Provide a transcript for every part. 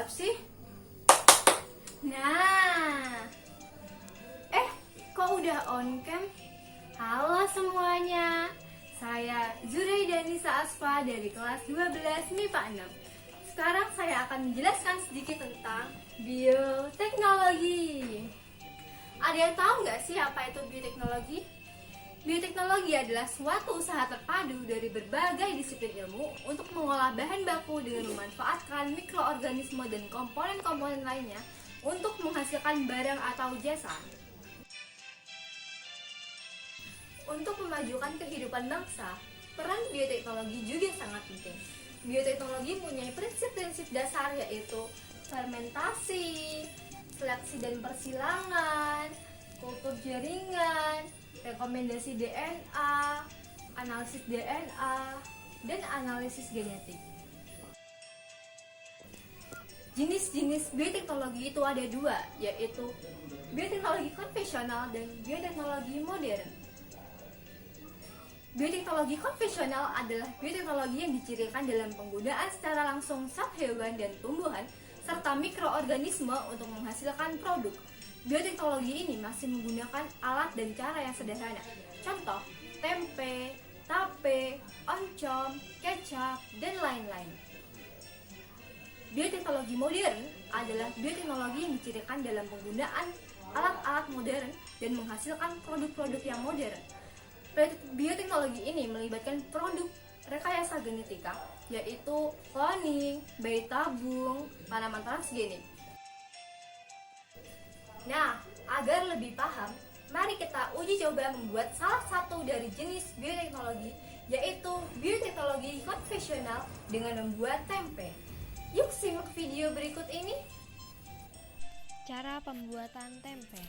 jawab sih? Nah, kok udah on cam? Halo semuanya, saya Zuraidanisa Asfa dari kelas 12 MIPA 6. Sekarang saya akan menjelaskan sedikit tentang bioteknologi. Ada yang tahu nggak sih apa itu bioteknologi? Bioteknologi adalah suatu usaha terpadu dari berbagai disiplin ilmu untuk mengolah bahan baku dengan memanfaatkan mikroorganisme dan komponen-komponen lainnya untuk menghasilkan barang atau jasa. Untuk memajukan kehidupan bangsa, peran bioteknologi juga sangat penting. Bioteknologi mempunyai prinsip-prinsip dasar yaitu fermentasi, seleksi dan persilangan, kultur jaringan, rekomendasi DNA, analisis DNA, dan analisis genetik. Jenis-jenis bioteknologi itu ada dua, yaitu bioteknologi konvensional dan bioteknologi modern. Bioteknologi konvensional adalah bioteknologi yang dicirikan dalam penggunaan secara langsung zat hewan dan tumbuhan serta mikroorganisme untuk menghasilkan produk. Bioteknologi ini masih menggunakan alat dan cara yang sederhana. Contoh, tempe, tape, oncom, kecap, dan lain-lain. Bioteknologi modern adalah bioteknologi yang dicirikan dalam penggunaan alat-alat modern dan menghasilkan produk-produk yang modern. Bioteknologi ini melibatkan produk rekayasa genetika, yaitu cloning, bayi tabung, tanaman transgenik. Nah, agar lebih paham, mari kita uji coba membuat salah satu dari jenis bioteknologi, yaitu bioteknologi konvensional dengan membuat tempe. Yuk simak video berikut ini. Cara pembuatan tempe.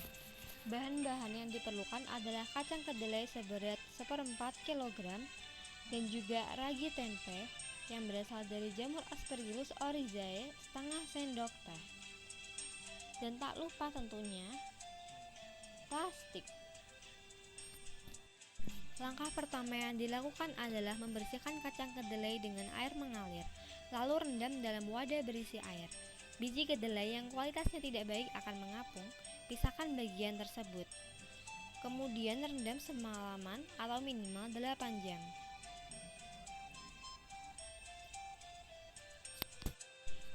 Bahan-bahan yang diperlukan adalah kacang kedelai seberat 1/4 kg dan juga ragi tempe yang berasal dari jamur Aspergillus oryzae setengah sendok teh. Dan tak lupa tentunya plastik. Langkah pertama yang dilakukan adalah membersihkan kacang kedelai dengan air mengalir, lalu rendam dalam wadah berisi air. Biji kedelai yang kualitasnya tidak baik akan mengapung, pisahkan bagian tersebut. Kemudian rendam semalaman atau minimal 8 jam.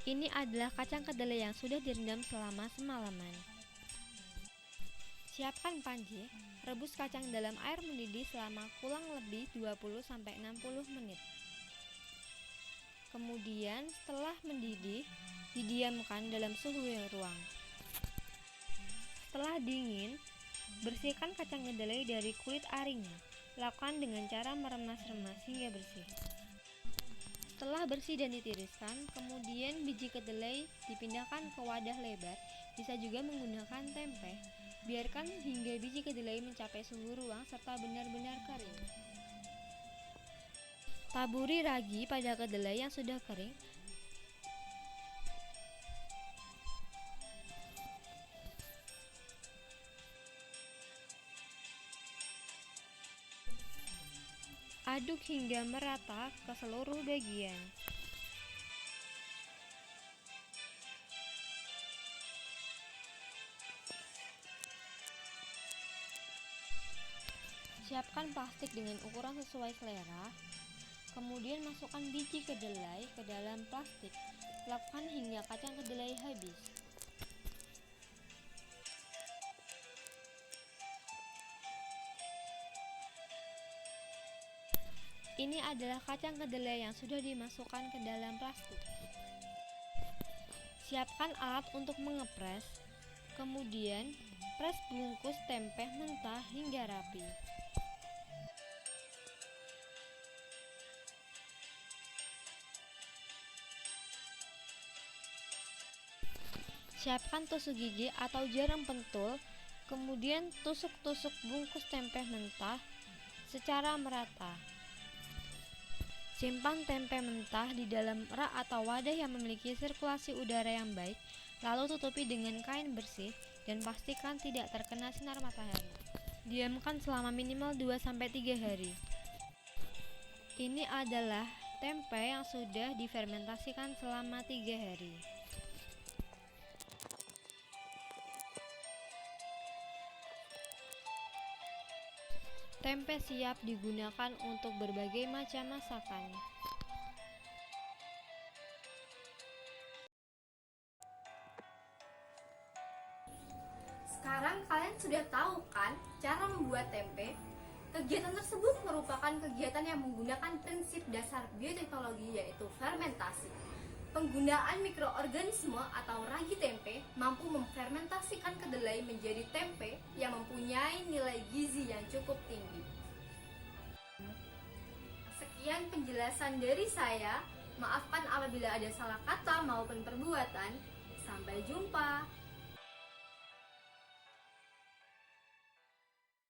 Ini adalah kacang kedelai yang sudah direndam selama semalaman. Siapkan panci, rebus kacang dalam air mendidih selama kurang lebih 20-60 menit. Kemudian setelah mendidih, didiamkan dalam suhu yang ruang. Setelah dingin, bersihkan kacang kedelai dari kulit aringnya. Lakukan dengan cara meremas-remas hingga bersih. Setelah bersih dan ditiriskan, kemudian biji kedelai dipindahkan ke wadah lebar. Bisa juga menggunakan tempe. Biarkan hingga biji kedelai mencapai suhu ruang serta benar-benar kering. Taburi ragi pada kedelai yang sudah kering. Aduk hingga merata ke seluruh bagian. Siapkan plastik dengan ukuran sesuai selera. Kemudian masukkan biji kedelai ke dalam plastik. Lakukan hingga kacang kedelai habis. Ini adalah kacang kedelai yang sudah dimasukkan ke dalam plastik. Siapkan alat untuk mengepres. Kemudian, pres bungkus tempe mentah hingga rapi. Siapkan tusuk gigi atau jarum pentul, kemudian tusuk-tusuk bungkus tempe mentah secara merata. Simpan tempe mentah di dalam rak atau wadah yang memiliki sirkulasi udara yang baik, lalu tutupi dengan kain bersih dan pastikan tidak terkena sinar matahari. Diamkan selama minimal 2-3 hari. Ini adalah tempe yang sudah difermentasikan selama 3 hari. Tempe siap digunakan untuk berbagai macam masakan. Sekarang kalian sudah tahu kan cara membuat tempe? Kegiatan tersebut merupakan kegiatan yang menggunakan prinsip dasar bioteknologi yaitu fermentasi. Penggunaan mikroorganisme atau ragi tempe mampu memfermentasikan kedelai menjadi tempe yang mempunyai nilai gizi yang cukup tinggi. Sekian penjelasan dari saya. Maafkan apabila ada salah kata maupun perbuatan. Sampai jumpa.